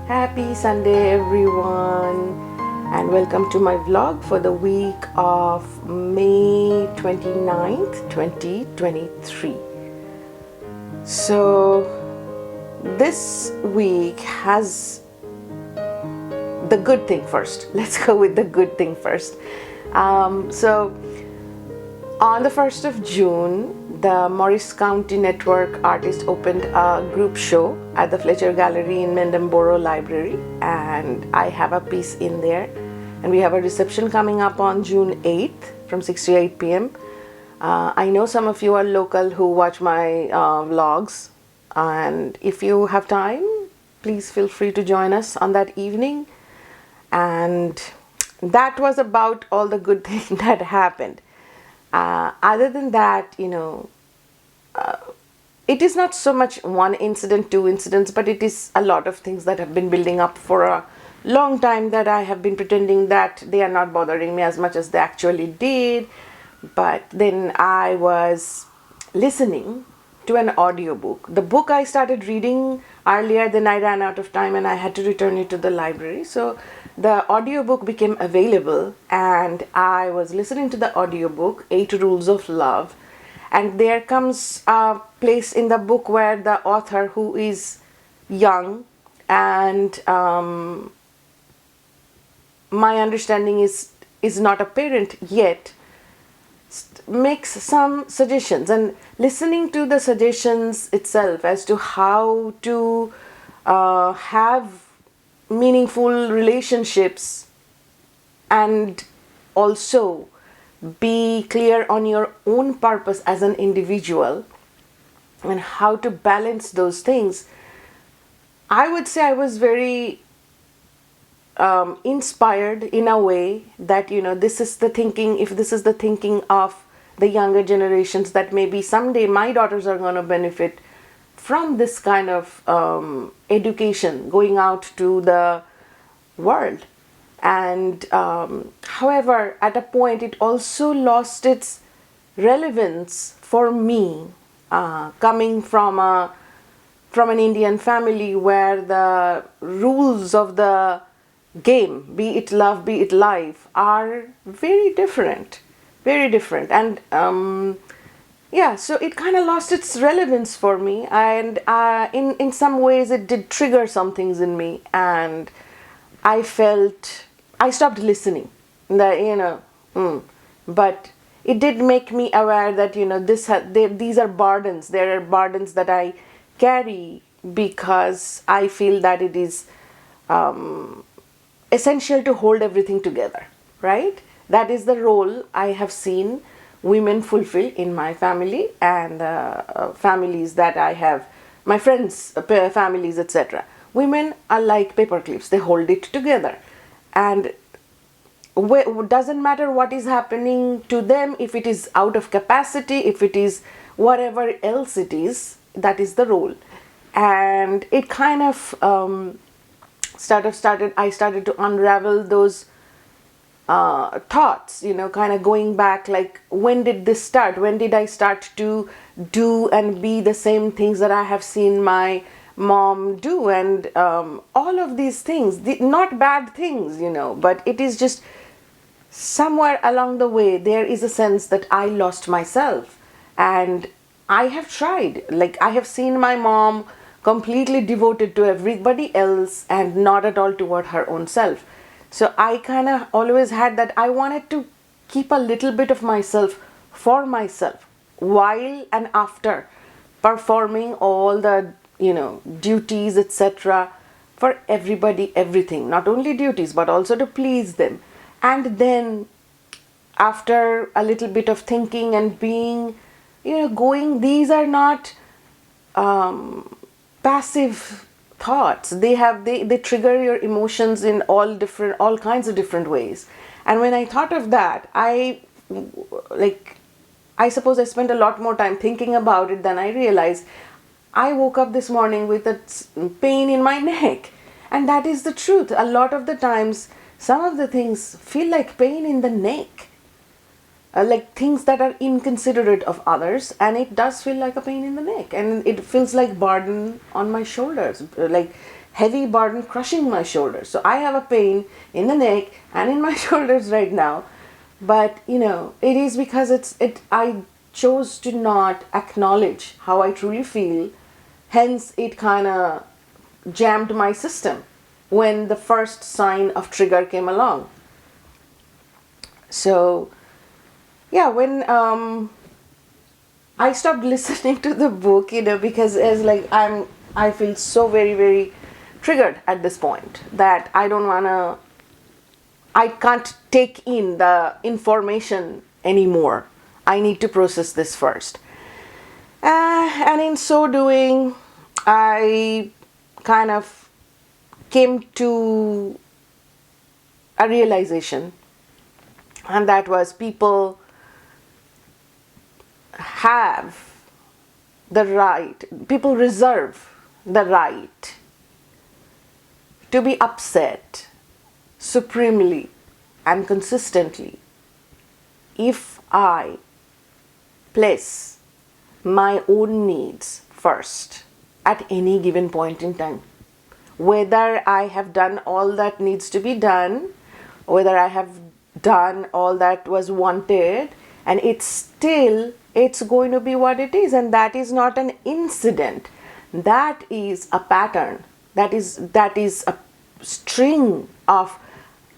Happy Sunday, everyone, and welcome to my vlog for the week of May 29th, 2023. So, this week has the good thing first. Let's go with the good thing first. So, on the 1st of June, the Morris County Network artists opened a group show at the Fletcher Gallery in Mendemboro Library, and I have a piece in there. And we have a reception coming up on June 8th from 6 to 8 p.m. I know some of you are local who watch my vlogs, and if you have time, please feel free to join us on that evening. And that was about all the good thing that happened. Other than that, it is not so much one incident, two incidents, but it is a lot of things that have been building up for a long time that I have been pretending that they are not bothering me as much as they actually did. But then I was listening to an audiobook. The book I started reading earlier, then I ran out of time and I had to return it to the library. So the audiobook became available and I was listening to the audiobook, 8 Rules of Love. And there comes a place in the book where the author, who is young, and my understanding is not a parent yet, makes some suggestions, and listening to the suggestions itself as to how to have meaningful relationships and also be clear on your own purpose as an individual and how to balance those things. I would say I was very inspired in a way that, this is the thinking, if this is the thinking of the younger generations, that maybe someday my daughters are going to benefit from this kind of education going out to the world. And however, at a point it also lost its relevance for me, coming from an Indian family where the rules of the game, be it love, be it life, are very different. And so it kind of lost its relevance for me, and in some ways it did trigger some things in me, and I felt I stopped listening. But it did make me aware that these are burdens. There are burdens that I carry because I feel that it is essential to hold everything together, right? That is the role I have seen women fulfill in my family and families that I have, my friends' families, etc. Women are like paper clips, they hold it together. And doesn't matter what is happening to them, if it is out of capacity, if it is whatever else it is, that is the role. And it kind of I started to unravel those thoughts, kind of going back, like, when did this start? When did I start to do and be the same things that I have seen my mom do? And all of these things, not bad things, but it is just somewhere along the way there is a sense that I lost myself. And I have tried, like, I have seen my mom completely devoted to everybody else and not at all toward her own self. So I kind of always had that I wanted to keep a little bit of myself for myself while and after performing all the duties, etc., for everybody, everything, not only duties but also to please them. And then after a little bit of thinking and being going, these are not passive thoughts. They trigger your emotions in all kinds of different ways. And when I thought of that, I suppose I spent a lot more time thinking about it than I realized. I woke up this morning with a pain in my neck, and that is the truth. A lot of the times, some of the things feel like pain in the neck. like things that are inconsiderate of others, and it does feel like a pain in the neck, and it feels like burden on my shoulders, like heavy burden crushing my shoulders. So I have a pain in the neck and in my shoulders right now. But it is because I chose to not acknowledge how I truly feel. Hence, it kind of jammed my system when the first sign of trigger came along. So, yeah, when I stopped listening to the book, because it's like I feel so very, very triggered at this point that I can't take in the information anymore. I need to process this first. And in so doing, I kind of came to a realization, and that was people reserve the right to be upset supremely and consistently if I place my own needs first at any given point in time. Whether I have done all that needs to be done, whether I have done all that was wanted, and it's going to be what it is. And that is not an incident. That is a pattern. That is a string of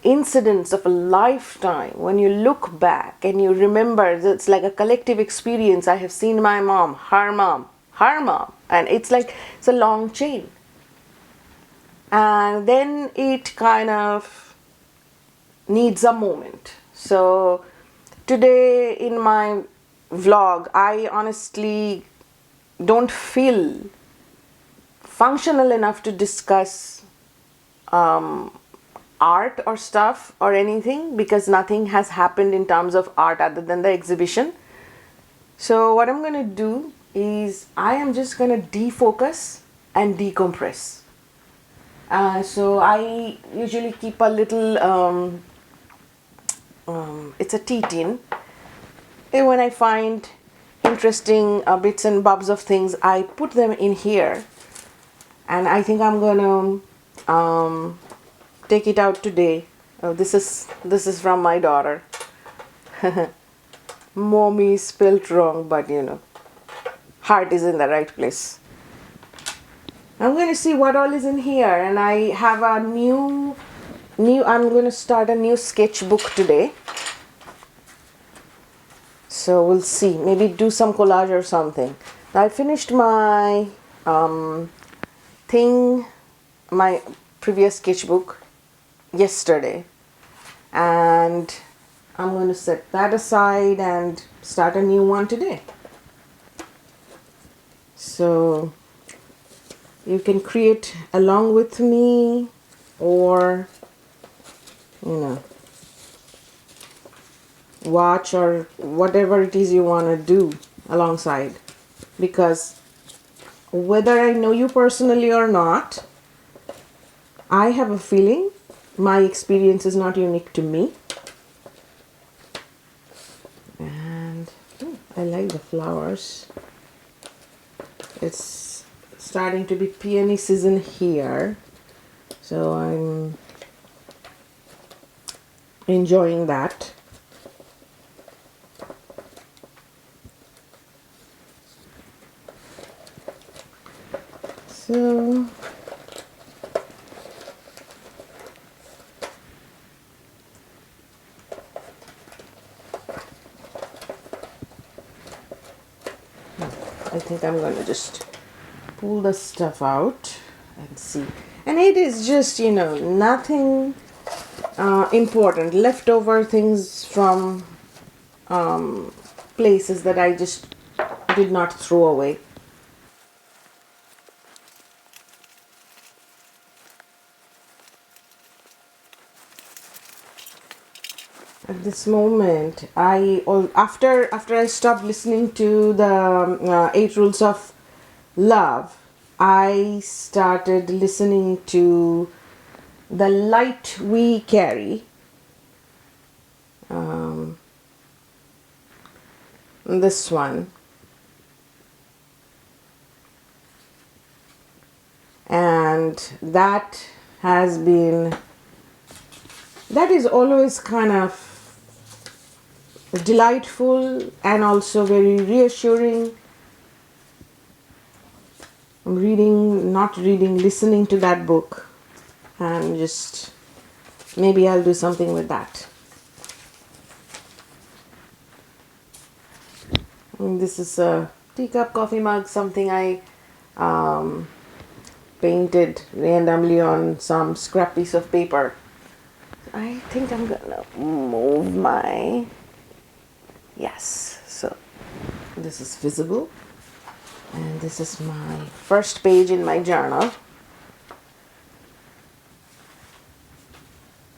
incidents of a lifetime. When you look back and you remember, it's like a collective experience. I have seen my mom, her mom, and it's a long chain. And then it kind of needs a moment. So today in my vlog, I honestly don't feel functional enough to discuss art or stuff or anything, because nothing has happened in terms of art other than the exhibition. So what I'm going to do is I am just going to defocus and decompress. So I usually keep a little it's a tea tin, and when I find interesting bits and bobs of things, I put them in here. And I think I'm gonna take it out today. Oh, this is from my daughter. Mommy spelled wrong, but heart is in the right place. I'm going to see what all is in here, and I have a new I'm going to start a new sketchbook today. So we'll see, maybe do some collage or something. I finished my my previous sketchbook yesterday, and I'm going to set that aside and start a new one today. So you can create along with me, or watch, or whatever it is you want to do alongside, because whether I know you personally or not, I have a feeling my experience is not unique to me. And I like the flowers. It's starting to be peony season here, so I'm enjoying that. So I think I'm going to just pull the stuff out and see. And it is just, nothing important. Leftover things from places that I just did not throw away. At this moment, after I stopped listening to the 8 Rules of Love, I started listening to The Light We Carry. This one. and that is always kind of delightful and also very reassuring. I'm listening to that book, and just maybe I'll do something with that. And this is a teacup coffee mug, something I painted randomly on some scrap piece of paper. I think I'm gonna move my, yes, so this is visible, and this is my first page in my journal,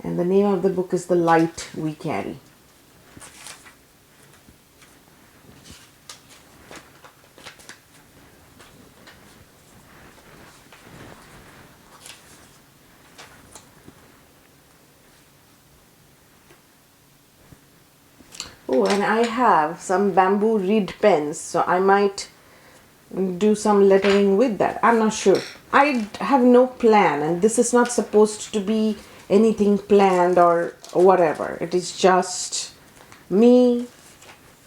and the name of the book is The Light We Carry. Oh, and I have some bamboo reed pens, so I might do some lettering with that. I'm not sure. I have no plan, and this is not supposed to be anything planned or whatever. It is just me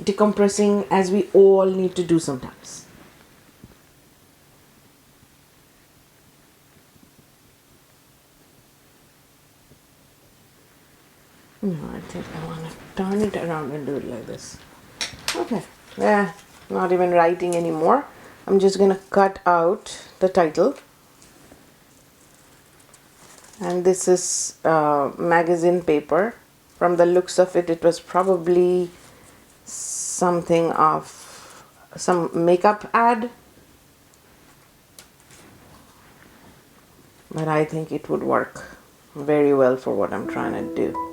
decompressing, as we all need to do sometimes. No, I think I want to turn it around and do it like this. Okay, not even writing anymore. I'm just gonna cut out the title, and this is magazine paper. From the looks of it, it was probably something of some makeup ad, but I think it would work very well for what I'm trying to do.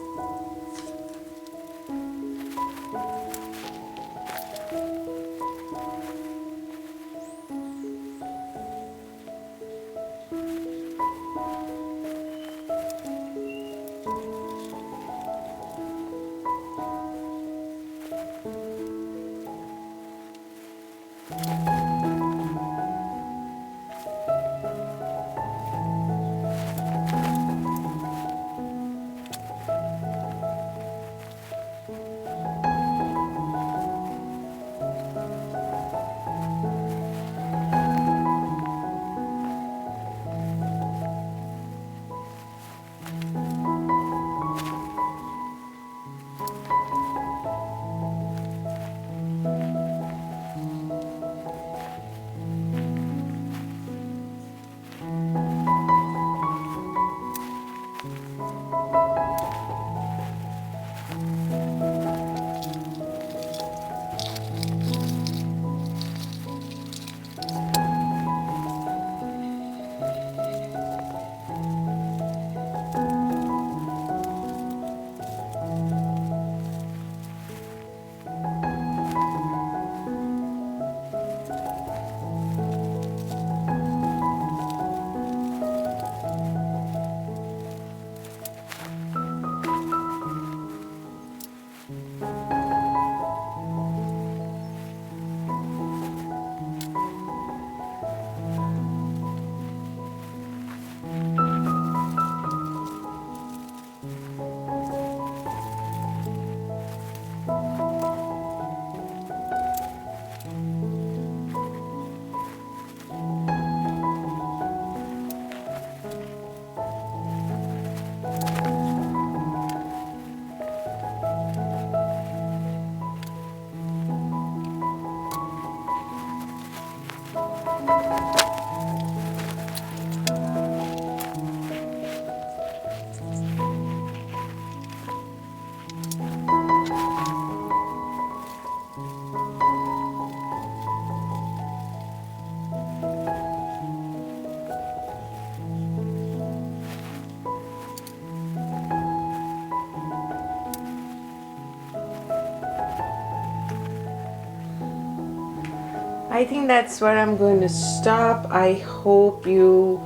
I think that's where I'm going to stop. I hope you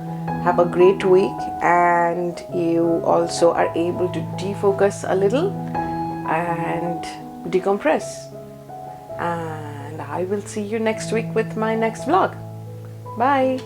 have a great week and you also are able to defocus a little and decompress. And I will see you next week with my next vlog. Bye.